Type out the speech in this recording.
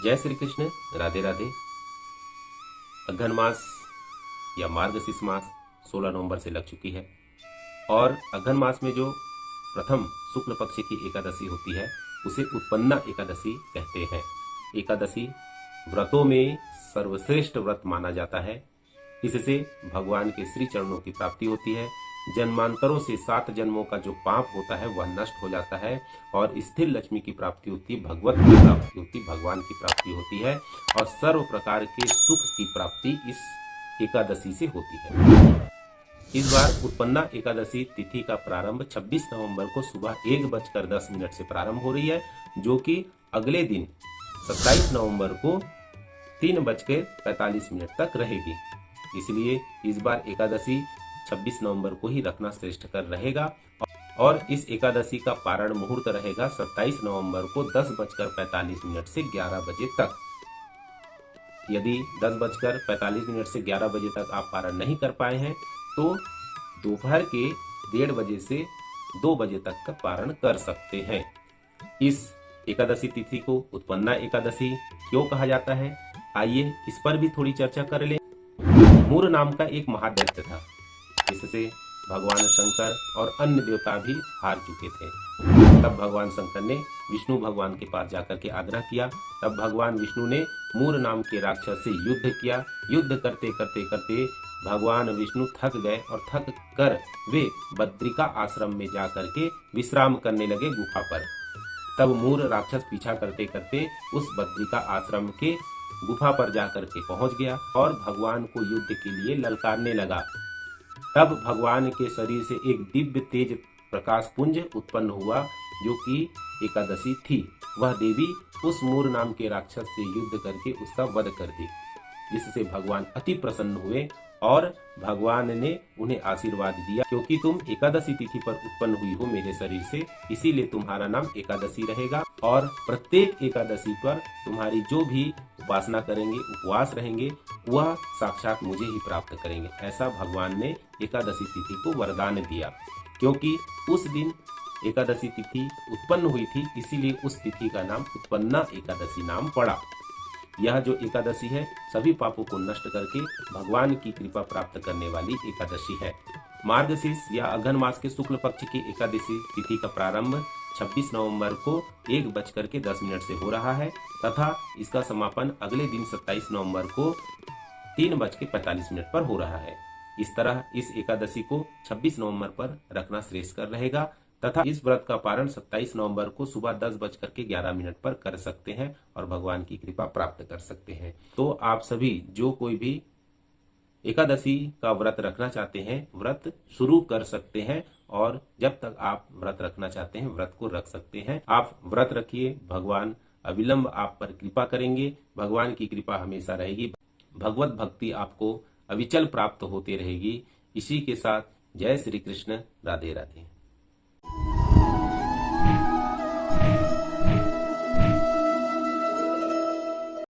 जय श्री कृष्ण, राधे राधे। अघन मास या मार्गशीर्ष मास 16 नवंबर से लग चुकी है और अघन मास में जो प्रथम शुक्ल पक्ष की एकादशी होती है उसे उत्पन्ना एकादशी कहते हैं। एकादशी व्रतों में सर्वश्रेष्ठ व्रत माना जाता है। इससे भगवान के श्री चरणों की प्राप्ति होती है। जन्मांतरों से 7 जन्मों का जो पाप होता है वह नष्ट हो जाता है और स्थिर लक्ष्मी की प्राप्ति होती है, भगवत की प्राप्ति होती है, भगवान की प्राप्ति होती है और सर्व प्रकार के सुख की प्राप्ति इस एकादशी से होती है। इस बार उत्पन्ना एकादशी तिथि का प्रारंभ 26 नवंबर को सुबह 1:10 से प्रारंभ हो रही है, जो कि अगले दिन 27 नवंबर को 3:45 तक रहेगी। इसलिए इस बार एकादशी 26 नवंबर को ही रखना श्रेष्ठकर रहेगा और इस एकादशी का पारण मुहूर्त रहेगा 27 नवंबर को 10:45 से 11 बजे तक। यदि 10:45 से 11 बजे तक आप पारण नहीं कर पाए हैं तो दोपहर के 1:30 बजे से 2 बजे तक का पारण कर सकते हैं। इस एकादशी तिथि को उत्पन्ना एकादशी क्यों कहा जाता है, आइए इस पर भी थोड़ी चर्चा कर लें। मूर नाम का एक महादैत्य था, जिससे भगवान शंकर और अन्य देवता भी हार चुके थे। तब भगवान शंकर ने विष्णु भगवान के पास जाकर के आग्रह किया। तब भगवान विष्णु ने मूर नाम के राक्षस से युद्ध किया। युद्ध करते करते करते भगवान विष्णु थक गए और थक कर वे बद्रिका आश्रम में जाकर के विश्राम करने लगे गुफा पर। तब मूर राक्षस पीछा करते करते उस बद्रिका आश्रम के गुफा पर जाकर के पहुंच गया और भगवान को युद्ध के लिए ललकारने लगा। तब भगवान के शरीर से एक दिव्य तेज प्रकाश पुंज उत्पन्न हुआ, जो कि एकादशी थी। वह देवी उस मूर नाम के राक्षस से युद्ध करके उसका वध कर दी, जिससे भगवान अति प्रसन्न हुए और भगवान ने उन्हें आशीर्वाद दिया, क्योंकि तुम एकादशी तिथि पर उत्पन्न हुई हो मेरे शरीर से, इसीलिए तुम्हारा नाम एकादशी रहेगा और प्रत्येक एकादशी पर तुम्हारी जो भी उपासना करेंगे, उपवास रहेंगे, वह साक्षात मुझे ही प्राप्त करेंगे। ऐसा भगवान ने एकादशी तिथि को वरदान दिया। क्योंकि उस दिन एकादशी तिथि उत्पन्न हुई थी, इसीलिए उस तिथि का नाम उत्पन्ना एकादशी नाम पड़ा। यह जो एकादशी है सभी पापों को नष्ट करके भगवान की कृपा प्राप्त करने वाली एकादशी है। मार्गशीर्ष या अघन मास के शुक्ल पक्ष की एकादशी तिथि का प्रारंभ 26 नवंबर को 1:10 से हो रहा है तथा इसका समापन अगले दिन 27 नवंबर को 3:45 पर हो रहा है। इस तरह इस एकादशी को 26 नवंबर पर रखना श्रेष्ठकर रहेगा तथा इस व्रत का पारण 27 नवंबर को सुबह 10:11 पर कर सकते हैं और भगवान की कृपा प्राप्त कर सकते हैं। तो आप सभी जो कोई भी एकादशी का व्रत रखना चाहते हैं, व्रत शुरू कर सकते हैं और जब तक आप व्रत रखना चाहते हैं व्रत को रख सकते हैं। आप व्रत रखिए, भगवान अविलंब आप पर कृपा करेंगे। भगवान की कृपा हमेशा रहेगी, भगवत भक्ति आपको अविचल प्राप्त होती रहेगी। इसी के साथ जय श्री कृष्ण, राधे राधे।